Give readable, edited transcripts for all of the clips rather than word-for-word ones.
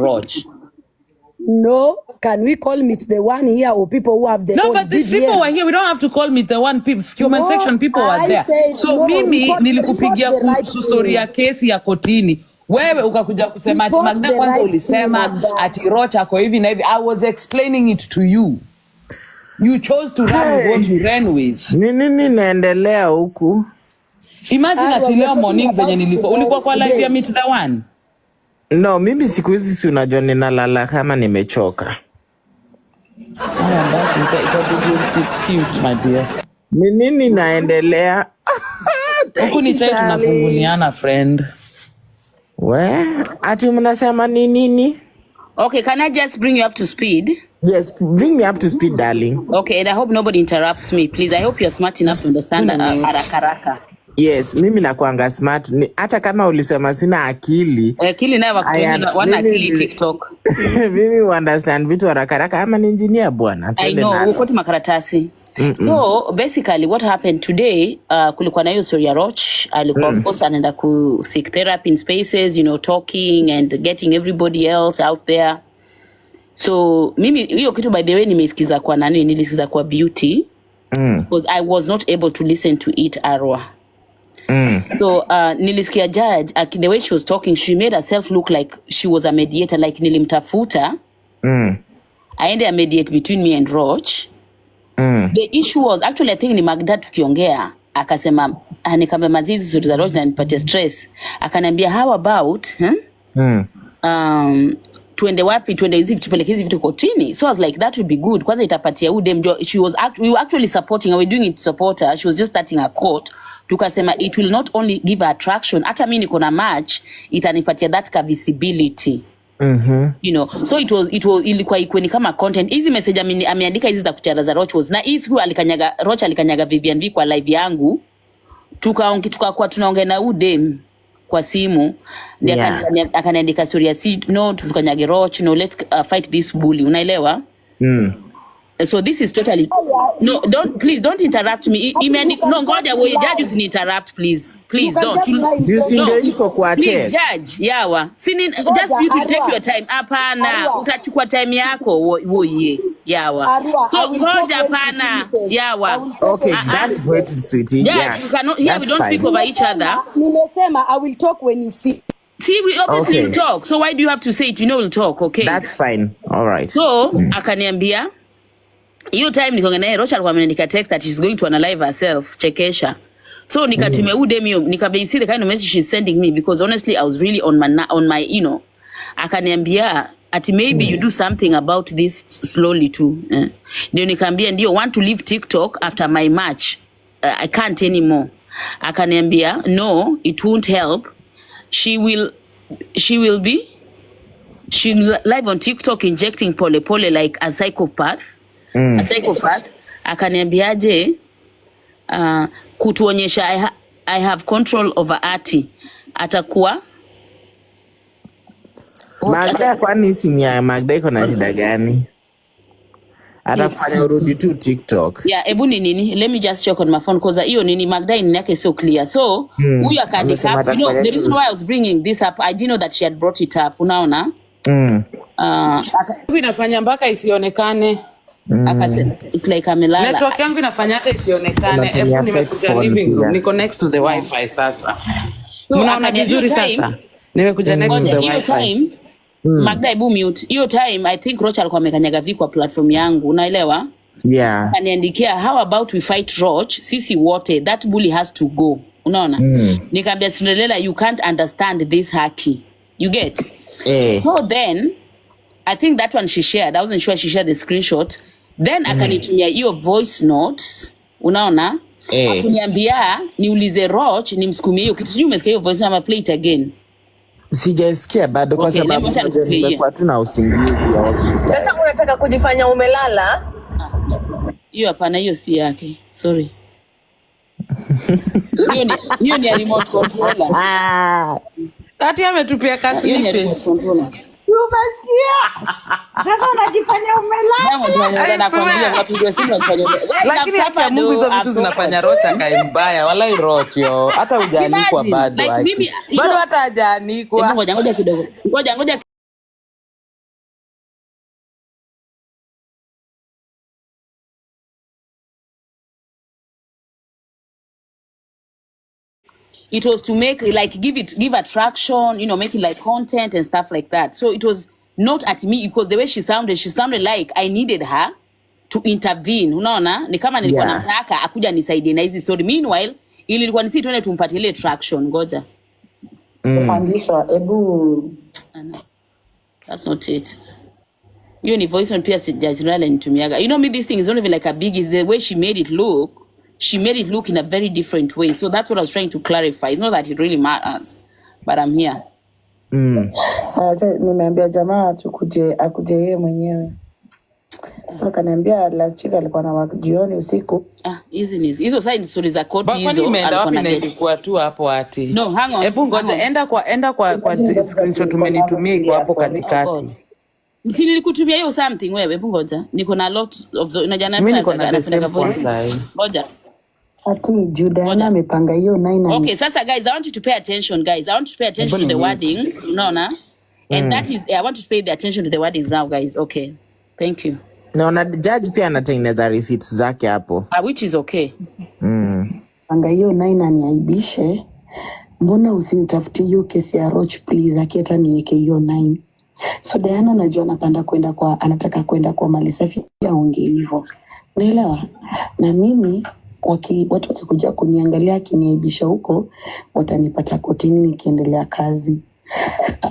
Roach. No, can we call Meet the One here or people who have the No, old but these people DVM? were here. We don't have to call Meet the One. Comment section people were there. So mimi nilikupigia kuhusu story ya kesi ya kotini. Wewe ukakuja kusema ati Magda kwanza ulisema ati Roach ako hivi na hivi. I was explaining it to you. You chose to run with what you ran with. Nini naendelea huku? Imagine ati leo morning venye ulikuwa kwa live ya Meet the One. No, mimi siku hizi si unajua ninalala kama nimechoka. Nini naendelea? Huku ni chai tunafunguliana friend. We, ati mnasema ni nini? Okay, can I just bring you up to speed? Yes, bring me up to speed, darling. Okay, and I hope nobody interrupts me, please. I hope you're smart enough to understand haraka. Yes, mimi nakuanga smart. Hata kama ulisema sina akili. Akili nayo wana akili TikTok. Mimi understand vitu haraka ama ni engineer bwana. I know, ukoti makaratasi. So basically what happened today, kulikuwa na hiyo story ya Roach. Alikuwa of course anaenda ku seek therapy in spaces, you know, talking and getting everybody else out there. So mimi hiyo kitu by the way nimesikiza kwa nani, nilisikiza kwa Beauty. Because I was not able to listen to it Arwa. So nilisikia judge the way she was talking, she made herself look like she was a mediator, like nilimtafuta aende a mediate between me and Roach. The issue was actually I think ni Magda tukiongea akasema nikambe mazizi zote za Roach na nipatie stress, akaniambia how about tuende wapi, tuende hizi tupeleke hizi vitu kotini. So I was like that would be good, kwanza itapatia udem. We were actually supporting her, we were doing it to support her. She was just starting a court. Tukasema it will not only give her attraction, hata mimi niko na match itanipatia that ka visibility. You know, so it was ilikuwa ikweni kama content. Hizi message ameandika hizi za kuchara za Roach was na hizi Roach alikanyaga Vivian V kwa live yangu. Tukakuwa tunaongea na udem kwa simu, akaniandika story ya no tukanyage Roach, no let's fight this bully, unaelewa? So this is totally no, please don't interrupt me. No, ngoja wewe judge usiniterrupt please don't. Iko kwa please judge yawa just you to take your time. Hapana, utachukua time yako woye yawa. So ngoja hapana yawa. Okay, that's great sweetie. Yeah, you cannot here we don't speak over each other. Nimesema I will talk when you feel. See, we obviously will talk. So why do you have to say it? You know we'll talk, okay? That's fine. All right. So akaniambia hiyo time niko naye Roach alikuwa ameniandika text that she's going to analyze herself chekesha. So nikatumia udemio, nikamwambia you see the kind of message she's sending me, because honestly I was really on my you know. Akaniambia ati maybe you do something about this slowly too. Ndio nikamwambia ndio want to leave TikTok after my match. I can't anymore. Akaniambia no, it won't help. She's live on TikTok injecting pole like a psychopath. A psychopath. Akaniambiaje kutuonyesha I have control over Ati. Atakuwa Magda, kwani simu ya Magda iko na shida gani? Atakufanya urudi tu TikTok. Yeah, ebu ni nini? Let me just check on my phone because hiyo nini Magda ni yake so clear. So huyu akaandika, you know, the reason why I was bringing this up, I didn't know that she had brought it up. Unaona? Inafanya mpaka isionekane. Akasema it's like amelala. Network yangu inafanya hata isionekane. Hebu nimekuja living room, niko next to the wifi sasa. Unaona vizuri sasa? Nimekuja next to the wifi. Magda ebu mute. Hiyo time I think Roach alikuwa amekanyaga vi kwa platform yangu, unaelewa? Yeah. Kaniandikia how about we fight Roach, sisi wote, that bully has to go. Unaona? Nikamwambia Cinderella, you can't understand this haki. You get? So then I think that one she shared. I wasn't sure she shared the screenshot. Then akanitumia hiyo voice notes. Unaona? Akaniambia niulize Roach nimsukumie hiyo kitu. Sijui umesikia hiyo voice note, play it again. Sijasikia bado kwa sababu nimekuwa tu na usingizi. Sasa unataka kujifanya umelala? Hiyo hapana, hiyo si yake. Sorry. Hiyo ni remote controller. Kati ametupia kasi. Hiyo ni remote controller. Umesikia? Sasa unajifanya umelala. Nakwambia wapiga simu wanafanya. Lakini hapa Mungu hizo vitu zinafanya Roach akae mbaya. Wallahi Roach yo. Hata hujaanikwa bado. Like mimi bado hata hajaanikwa. Ngoja kidogo. Ngoja it was to make like give attraction, you know, make it like content and stuff like that. So it was not at me because the way she sounded like I needed her to intervene. Unaona, ni kama nilikuwa namtaka akuja nisaidie na hizi story. Meanwhile, ilikuwa nisi tuende tumpatie ile traction. Ngoja. Pandishwa ebu. That's not it. You ni voice on pia sijazirala nitumiaga. You know me, this thing is not even like a big, is the way she made it look. She made it look in a very different way. So that's what I was trying to clarify. It's not that it really matters, but I'm here. Nimeambia jamaa akuje yeye mwenyewe. So kaniambia last week alikuwa na work jioni usiku. Hizo side stories za court hizo. Kwani imeenda wapi na ilikuwa tu hapo ati? No, hang on. Hebu ngoja enda kwa screenshot umenitumia iko hapo katikati. Si nilikutumia hiyo something wewe, hebu ngoja. Niko na lot of unajana mimi niko na the voice. Ngoja. Ati Judana amepanga hiyo 9. Okay, sasa guys, I want you to pay attention guys. I want you to pay attention to the wordings, unaona? And that is I want you to pay the attention to the wordings now guys. Okay. Thank you. Na judge pia anatengeneza receipts zake hapo. Which is okay. Panga hiyo 9 aniaibishe. Mbona usinitafutie hiyo kesi ya Roach please, akieta niweke hiyo 9. So Diana najua anataka kwenda kwa mali safi aongee hivyo. Unaelewa? Na mimi watu wakikuja kuniangalia akiniaibisha huko watanipata kotini nikiendelea kazi.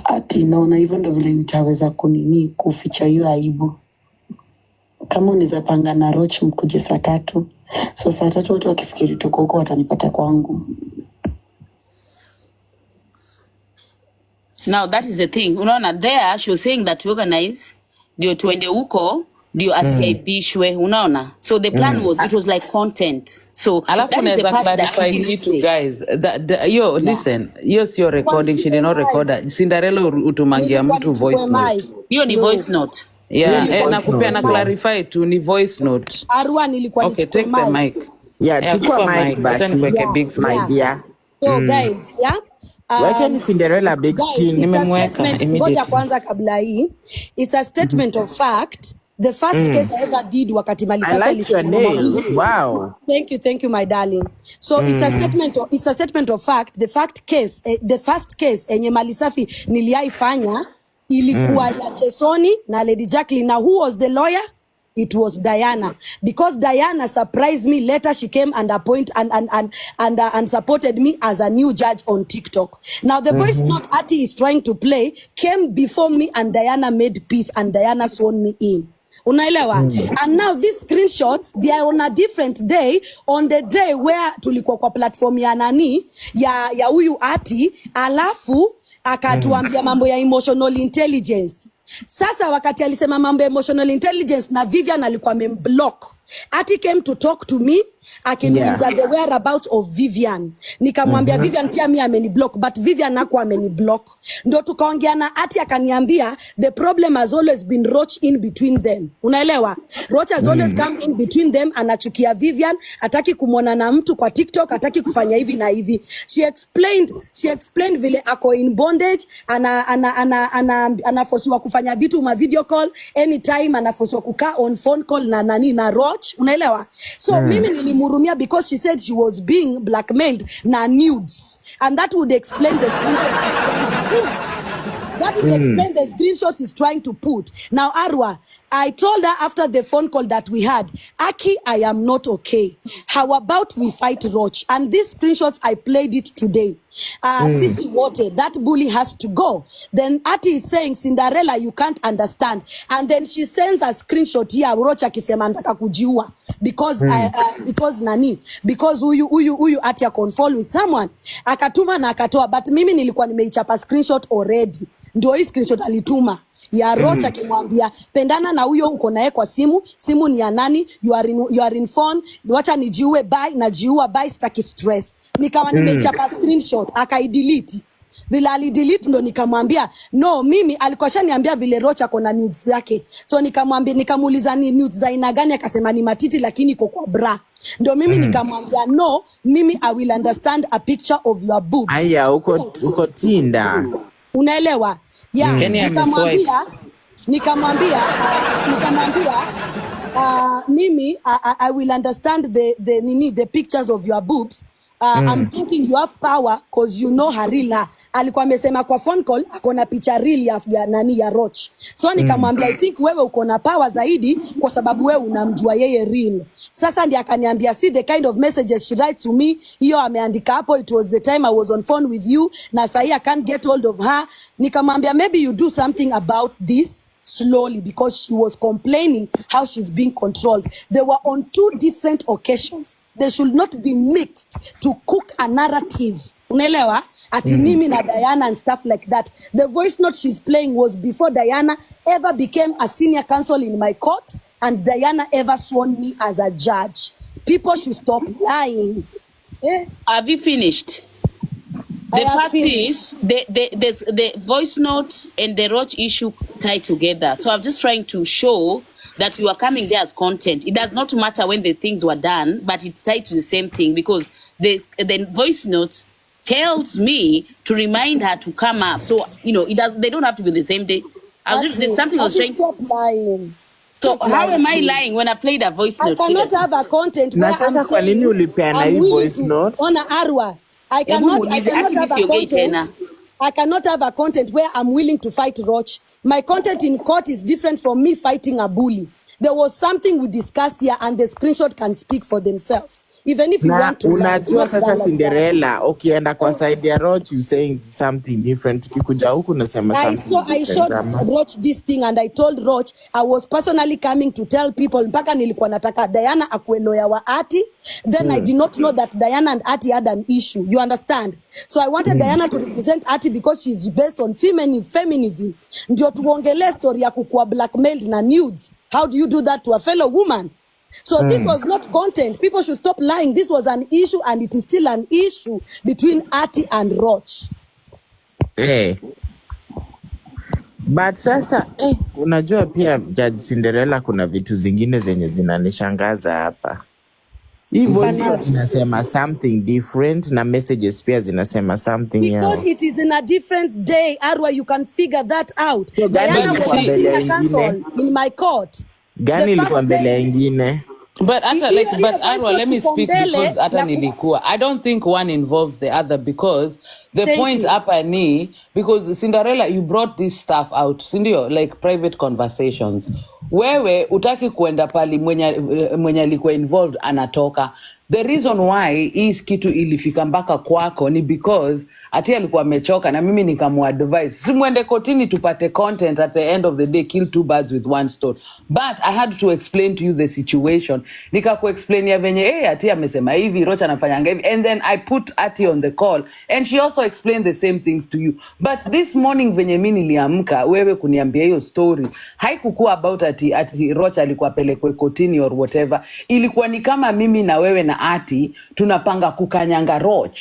Ati naona hivyo ndio vile nitaweza kuficha hiyo aibu. Kama unaweza panga na Roach mkuje saa 3. So saa 3 watu wakifikiri tuko huko watanipata kwangu. Now that is the thing. Unaona there she was saying that to organize ndio tuende huko ndio asiaibishwe, unaona? So the plan was it was like content. So that is the part that I to guys. Listen, sio recording, she did not record. Cinderella utumangia mtu voice note. Hiyo ni voice note. Nakupea na clarify tu ni voice note. Arwa nilikuwa okay, take the mic. Chukua mic basi. My dear. So guys, why ni Cinderella big screen? Nimemweka immediately. Ngoja kwanza kabla hii. It's a statement of fact. The first case I ever did wakati Mali Safi. I like your nails. Wow. Thank you my darling. So it's a statement of fact. The first case enye Mali Safi niliaifanya ilikuwa ya Chesoni na Lady Jacqueline. Now who was the lawyer? It was Diana, because Diana surprised me. Later she came and and supported me as a new judge on TikTok. Now the voice note Ati is trying to play came before me and Diana made peace and Diana sworn me in. Unaelewa? And now these screenshots, they are on a different day, on the day where tulikuwa kwa platform ya nani ya huyu Ati, alafu akatuambia mambo ya emotional intelligence. Sasa wakati alisema mambo emotional intelligence na Vivian alikuwa amemblock. Ati came to talk to me akiniuliza the whereabouts of Vivian. Nikamwambia Vivian pia mimi ameniblock, but Vivian hakuwa ameniblock. Ndio tukaongea na Ati akaniambia the problem has always been Roach in between them. Unaelewa? Roach has always come in between them, anachukia Vivian, hataki kumwona na mtu kwa TikTok, hataki kufanya hivi na hivi. She explained vile ako in bondage, anafosiwa kufanya vitu ma video call anytime, anafosiwa kukaa on phone call na nani na Roach. Unaelewa? So mimi nilimhurumia because she said she was being blackmailed na nudes, and that would explain the screenshots he's trying to put. Now Arwa, I told her after the phone call that we had, Aki, I am not okay. How about we fight Roach? And these screenshots, I played it today. Sisi wote, that bully has to go. Then Ati is saying, Cinderella, you can't understand. And then she sends a screenshot here, Roach akisema anataka kujiua. Because huyu Ati akonfollow with someone. Akatuma na akatoa, but mimi nilikuwa nimeichapa screenshot already. Ndio hii screenshot alituma ya Roach akimwambia pendana na huyo uko naye kwa simu ni ya nani, you are in phone, wacha nijiue, bye, najiua, bye, sitaki stress. Nikawa nimeichapa screenshot akaidelete. Vile alidelete ndo nikamwambia no, mimi alikuwa shaniambia vile Roach ako na nudes yake. So nikamuuliza ni nudes za aina gani, akasema ni matiti lakini iko kwa bra. Ndo mimi nikamwambia no, mimi I will understand a picture of your boobs. Aya, uko Tinda. Unaelewa? Nikamwambia mimi I will understand the pictures of your boobs I'm thinking you have power cause you know her real her. Alikuwa amesema kwa phone call akona picha real ya nani ya Roch. So nikamwambia I think wewe uko na power zaidi kwa sababu wewe unamjua yeye real. Sasa ndiye akaniambia see the kind of messages she writes to me. Hiyo ameandika hapo, it was the time I was on phone with you na sahi I can't get hold of her. Nikamwambia maybe you do something about this slowly because she was complaining how she's being controlled. They were on 2 different occasions. They should not be mixed to cook a narrative. Unaelewa? Ati mimi na Diana and stuff like that. The voice note she's playing was before Diana ever became a senior counsel in my court and Diana ever sworn me as a judge. People should stop lying. Have you finished? The fact is, the voice note and the Roch issue tie together. So I'm just trying to show that you are coming there as content. It does not matter when the things were done, but it's tied to the same thing because the voice notes tells me to remind her to come up. So, you know, they don't have to be the same day. There's something I was trying. Stop lying. So how am I lying when I played a voice note? I cannot have a content where Na sasa kwa nini ulipeana hii voice note? Ona Arwa. I cannot have a content. I cannot have a content where I'm willing to fight Roch. My content in court is different from me fighting a bully. There was something we discussed here and the screenshot can speak for themselves. Even if you want to. Unajua sasa Cinderella, ukienda kwa side ya Roch, you saying something different. Tukikuja huku nasema something I showed Roch this thing and I told Roch I was personally coming to tell people mpaka nilikuwa nataka Diana akuwe lawyer wa Ati. Then I did not know that Diana and Ati had an issue. You understand? So I wanted Diana to represent Ati because she's based on feminism. Ndio tuongelee story ya kukua blackmailed na nudes. How do you do that to a fellow woman? So this was not content. People should stop lying. This was an issue and it is still an issue between Ati and Roch. But sasa unajua pia Judge Cinderella kuna vitu zingine zenye zinanishangaza hapa. Hii voice inasema something different na messages pia zinasema something else. Because it is in a different day, Arwa, you can figure that out. So Diana was in my court. Gani ilikuwa mbele ingine? But Arwa, let me speak because hata nilikuwa. I don't think one involves the other because the point hapa ni because Cinderella, you brought this stuff out, sindio, like private conversations. Wewe utaki kuenda pali mwenye alikuwa involved anatoka. The reason why hii kitu ilifika mpaka kwako ni because Ati alikuwa amechoka na mimi nikamuadvise simwende kotini tupate content at the end of the day, kill 2 birds with 1 stone. But I had to explain to you the situation. Nikakuexplain ya venye Ati amesema hivi, Roch anafanyanga hivi, and then I put Ati on the call and she also explained the same things to you. But this morning venye mimi niliamka wewe kuniambia hiyo story haikukuwa about Ati Roch alikuwa pelekwe kotini or whatever. Ilikuwa ni kama mimi na wewe na Ati tunapanga kukanyanga Roch,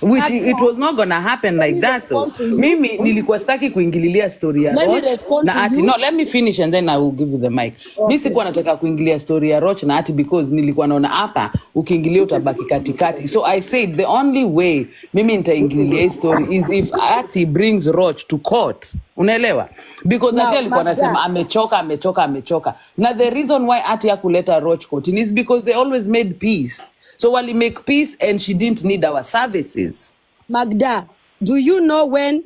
which it was not gonna happen like that though. Mimi nilikuwa sitaki kuingililia story ya Roch na Ati. No, let me finish and then I will give you the mic. Mimi sikuwa nataka kuingilia story ya Roch na Ati because nilikuwa naona hapa ukiingilia utabaki katikati. So I said the only way mimi nitaingilia story is if Ati brings Roch to court. Unaelewa? Because Ati alikuwa anasema amechoka. Na the reason why Ati hakuleta Roch court is because they always made peace. So while he make peace and she didn't need our services. Magda, do you know when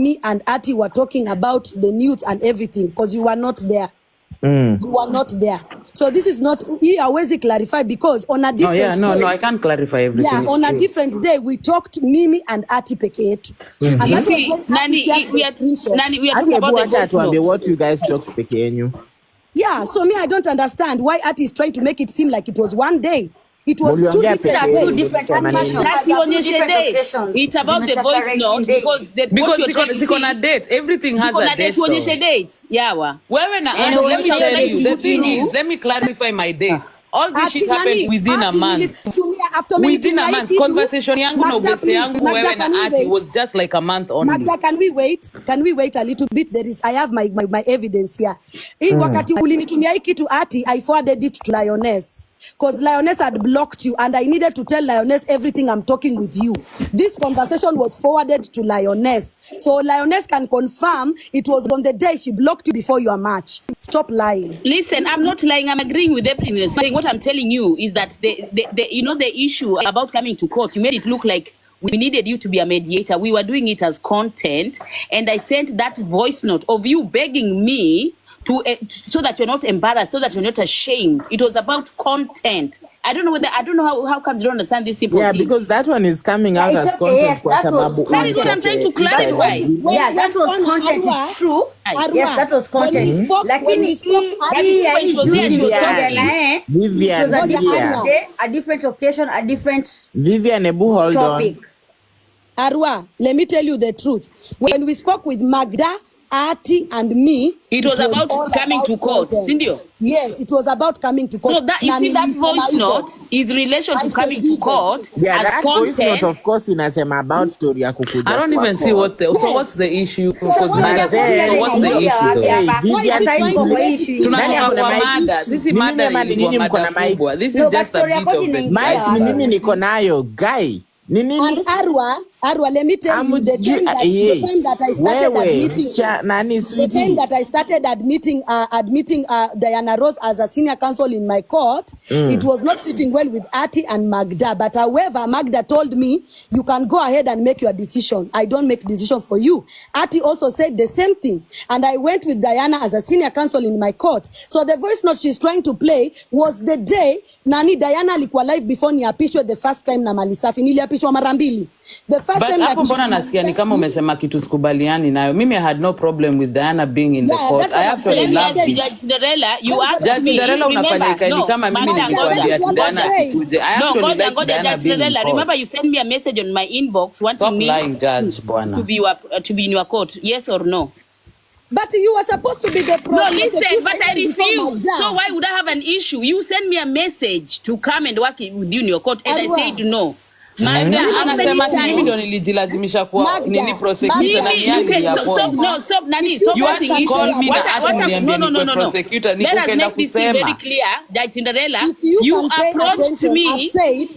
me and Ati were talking about the news and everything, because you were not there. You were not there. So this is not, he always clarify because on a different day. No, I can't clarify everything. Yeah, on a different day, we talked Mimi and Ati Pekeetu. And that was when Ati shared the screenshot. We are talking about the voice notes. What you guys talked peke yenu. Yeah, so me, I don't understand why Ati is trying to make it seem like it was one day. It was 2 different occasions. It's about the voice note because it's on a date. Everything has a date. Yeah. Wewe na let me tell you, the thing is, let me clarify my date. All this shit happened within a month. Within a month. Conversation yangu na ubeste yangu wewe na Ati was just like a month only. Magda, can we wait? Can we wait a little bit? I have my evidence here. Wakati ulinitumia hii kitu Ati, I forwarded it to Lioness. because Lioness had blocked you and I needed to tell Lioness everything I'm talking with you. This conversation was forwarded to Lioness. So Lioness can confirm it was on the day she blocked you before your match. Stop lying. Listen, I'm not lying. I'm agreeing with everything you're saying. What I'm telling you is that the issue about coming to court, you made it look like we needed you to be a mediator. We were doing it as content, and I sent that voice note of you begging me to so that you're not embarrassed, so that you're not ashamed. It was about content. I don't know how comes you don't understand this simple thing. Because that one is coming out as content. Yes, that is what I'm trying to clarify. Yeah, that was content. It's true. Yes, that was content. Vivian, a different occasion, a different Vivian, hold topic. on. Arwa, let me tell you the truth. When we spoke with Magda, Ati and me, it was about coming to court, Cindy. Yes, it was about coming to court. So that, you see, that voice note is relation to coming to court as that content. Voice note, of course, inasema about story ya kukuja. I don't even see what's the what's the issue. So what's the issue though? Vivian, Tunatoka kwa mada. Sisi mada ilikuwa mada kubwa. This is just a bit of it. Mike ni mimi niko nayo, guy. And Arwa, let me tell you the time that I started admitting Diana Ross as a senior counsel in my court. It was not sitting well with Ati and Magda. But however, Magda told me, you can go ahead and make your decision. I don't make decision for you. Ati also said the same thing. And I went with Diana as a senior counsel in my court. So the voice note she's trying to play was the day Nani Diana alikuwa live before niapishwe the first time na Malisafi. Niliapishwa mara mbili. The first but time hapo mbona nasikia ni kama umesema kitu sikubaliani nayo. Mimi I had no problem with Diana being in the court. I actually loved it. Judge Cinderella, you asked Judge me. Cinderella unafanya ikaidi kama mimi nilikwambia Diana asikuje. I actually like Diana being in court. Remember you sent me a message on my inbox wanting me to be in your court. Yes or no? But you were supposed to be the prosecutor. No, listen, but I refused. So why would I have an issue? You send me a message to come and work with you in your court, and I said no. Magda anasema mimi ndo nilijilazimisha kwa nini prosecutor na yangi ya kwa. Stop nani. Stop asking issue. No. Prosecutor ni ukenda kusema. Very clear. Judge Cinderella, you approached me.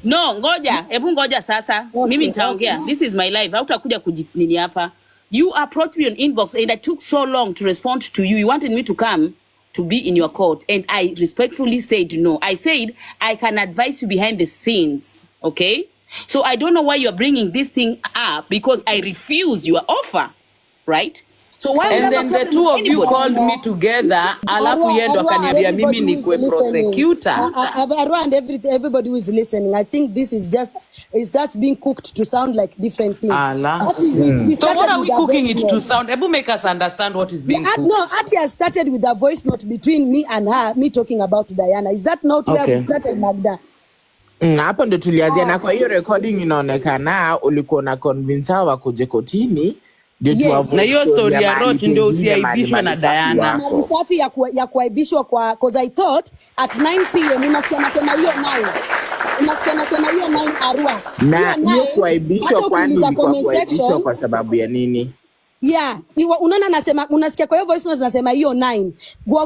No, ngoja sasa. Mimi nitaongea. This is my life. Hautakuja kujinini hapa. You approached me on inbox and I took so long to respond to you. You wanted me to come to be in your court and I respectfully said no. I said I can advise you behind the scenes, okay? So I don't know why you're bringing this thing up because I refuse your offer, right? So why and then the two of you called me together, alafu yendo akaniambia mimi ni kwe prosecutor. Arwa and everybody who is listening, I think this is just being cooked to sound like different things. So what are we cooking it to sound? Ebu make us understand what is being cooked. No, Ati has started with a voice note between me and her, me talking about Diana. Is that not where we started, Magda? Hapo ndo tulianzia na kwa hiyo recording inaonekana ulikuwa na convince hawa kuje kotini. Na hiyo story ya Roach ndio usiaibishwe na Diana. Malisafi ya kuaibishwa kwa because I thought at 9 p.m. unasikia nasema hiyo 9. Unasikia nasema hiyo 9 Arwa. Na hiyo kuaibishwa kwani ilikuwa kuaibishwa kwa sababu ya nini? Yeah, unaona nasema unasikia kwa hiyo voice notes nasema hiyo 9.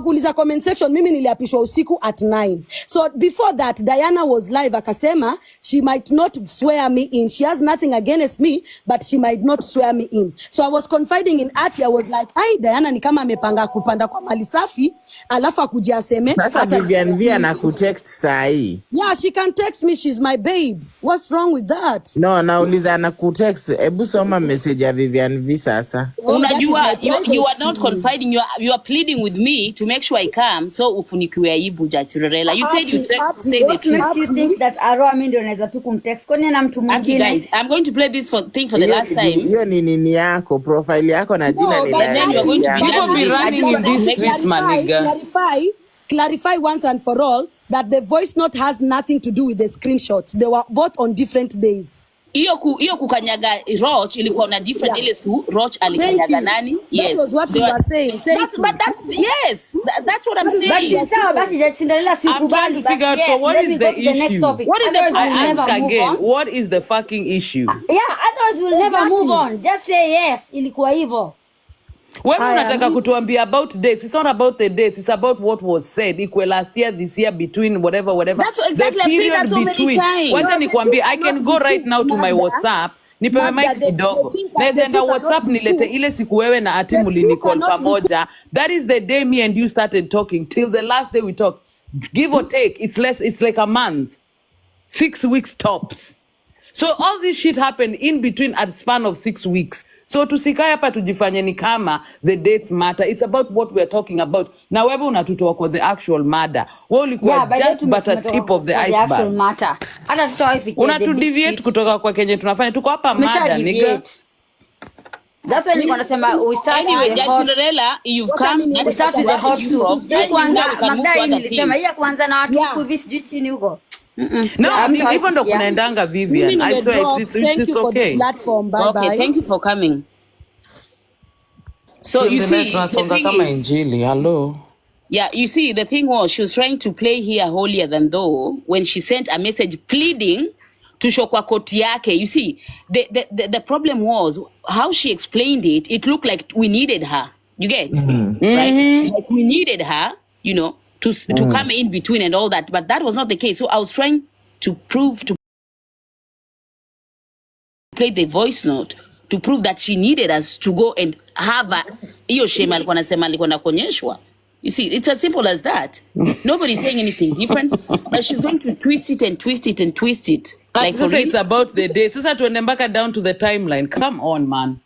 Kuuliza comment section mimi niliapishwa usiku at 9. So before that Diana was live akasema she might not swear me in. She has nothing against me but she might not swear me in. So I was confiding in Ati. I was like, "Ai Diana ni kama amepanga kupanda kwa Malisafi alafu akuje aseme." Sasa Vivian V na kutext sahi. Yeah, she can text me, she's my babe. What's wrong with that? No, nauliza na kutext. Hebu soma message ya Vivian V sasa. Unajua you are not confiding, you are pleading with me to make sure I come so ufunikiwe aibu Judge Cinderella. You said you say the truth. Makes you think that Arwa mimi ndio naweza tu kumtext kwani na mtu mwingine. Guys, I'm going to play this thing for the last time. Hiyo ni nini yako, profile yako na jina ni nani? People be running in these streets, maniga. Clarify once and for all that the voice note has nothing to do with the screenshots. They were both on different days. Hiyo kukanyaga Roach ilikuwa na different ile tu Roach alikanyaga nani? Yes. That was what you were saying. But that's what I'm saying. But sawa basi Judge Cinderella sikubali basi. Yes, so what is the issue? What is the I ask again, what is the fucking issue? Yeah, otherwise we'll never move on. Just say yes, ilikuwa hivyo. Wewe Haya, unataka kutuambia about dates. It's not about the dates. It's about what was said. Equal last year, this year, between whatever. That's exactly, I've said that so many times. Wacha nikwambie, I can go right now to my WhatsApp. Nipewe mic kidogo. Naweza enda WhatsApp nilete ile siku wewe na ati mlinicall pamoja. That is the day me and you started talking till the last day we talked. Give or take, it's like a month. 6 weeks tops. So all this shit happened in between a span of 6 weeks. So tusikae hapa tujifanye ni kama the dates matter. It's about what we're talking about. Na wewe unatutoa kwa the actual matter. Wewe ulikuwa just but a tip of the iceberg. Actual matter. Hata tutawafikia. Unatudeviate kutoka kwa kenye tunafanya. Tuko hapa mada nigga. That's why nilikuwa nasema we start Anyway, Cinderella, you've come and we start with the hot soup. Kwanza Magda nilisema hii kwanza na watu Yeah. hivi sijui chini huko. No, hivyo ndo kunaendanga Vivian. I swear it's okay. Okay, thank you for coming. So you see, the tunasonga thing kama is, injili. Hello. yeah, you see, the thing was she was trying to play here holier than thou when she sent a message pleading to show kwa koti yake. You see, the problem was how she explained it. It looked like we needed her. You get right? Like we needed her, you know, to come in between and all that. But that was not the case. So I was trying to play the voice note to prove that she needed us to go and have a hiyo shema alikuwa anasema alikuwa nakonyeshwa. You see, it's as simple as that. Nobody's saying anything different, but she's going to twist it and twist it and twist it. Like for It's about the day. Sasa tuende mpaka down to the timeline. Come on, man.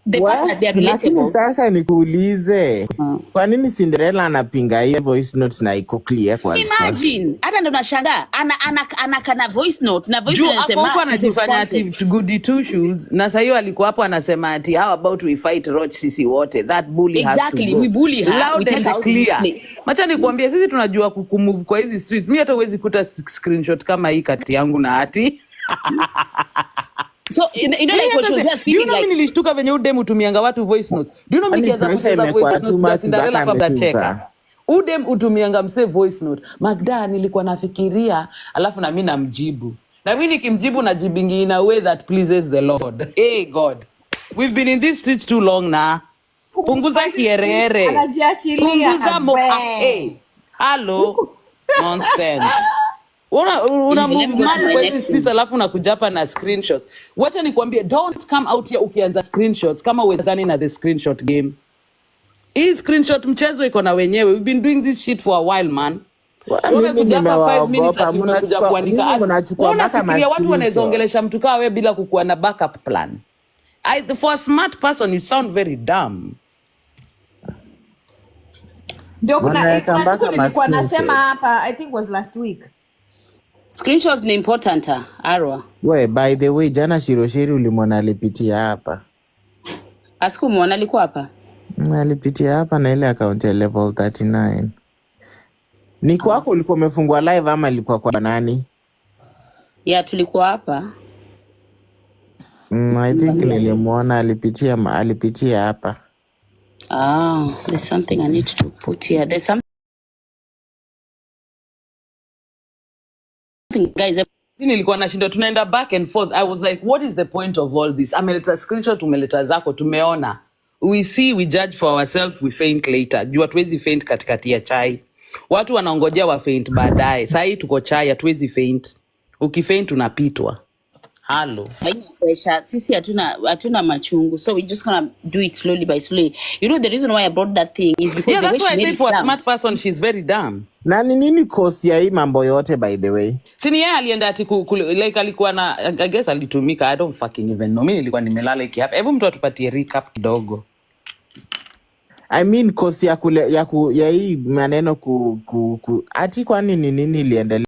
The fact that they are Lakini relatable. sasa nikuulize, kwa nini Cinderella anapinga hiyo voice note na iko clear kwanza? Imagine, hata ndo nashangaa ana kana voice note na voice Juu note hapo anasema anajifanya ati goody two shoes na sasa hiyo alikuwa hapo anasema ati how about we fight Roch sisi wote, that bully has to exactly go. we bully her, Loud we take and her out of this clear. place. Macha nikwambie sisi tunajua kumove kwa hizi streets. Mimi hata huwezi kuta screenshot kama hii kati yangu na ati. So you know like what she was just speaking like nilishtuka venye udem utumianga watu voice notes. Do you know mimi kianza pressure kucheza imekuwa voice too notes much za Cinderella mpaka kabla ameshuka. cheka. Udem utumianga mse voice note. Magda nilikuwa nafikiria alafu na mimi namjibu. Na mimi nikimjibu najibingi in a way that pleases the Lord. Hey God. We've been in these streets too long na. Punguza kierere. Punguza hey. Hello. Nonsense. Una move mad kwa hizi streets alafu unakuja hapa na screenshots. Wacha nikwambie, don't come out here ukianza screenshots kama uwezani na the screenshot game. Hii screenshot mchezo iko na wenyewe. We've been doing this shit for a while, man. Mimi nimewaogopa, mnachukua mpaka watu wanaweza ongelesha mtu kama wewe bila kukuwa na backup plan. For a smart person you sound very dumb. Ndio kuna siku nilikuwa nasema hapa, I think was last week. screenshots ni important Arwa. We, by the way, jana Shiroshiri ulimwona alipitia hapa. Asikumwona alikuwa hapa. Alipitia hapa na ile account ya level 39. Ni kwako ulikuwa umefungwa live ama ilikuwa kwa nani? Yeah, tulikuwa hapa. I think nilimwona alipitia hapa. There's something I need to put here. There's something guys. Nilikuwa nashinda tunaenda back and forth. I was like, what is the point of all this? Ameleta screenshot, umeleta zako, tumeona. We see, we judge for ourselves, we faint later. Juu hatuwezi faint katikati ya chai. Watu wanaongojea wa faint baadaye. Saa hii tuko chai, hatuwezi faint. Ukifaint unapitwa. Hello. Pressure. Sisi hatuna machungu. So we're just gonna do it slowly by slowly. You know the reason why I brought that thing is because the way that's why she I made said it for a sound. smart person she's very dumb. Na ni nini kosi ya hii mambo yote by the way? Sini yeye alienda ati like alikuwa na I guess alitumika, I don't fucking even know. Mimi nilikuwa nimelala iki hapa. Hebu mtu atupatie recap kidogo. I mean kosi ya hii maneno ati kwa nini iliendelea?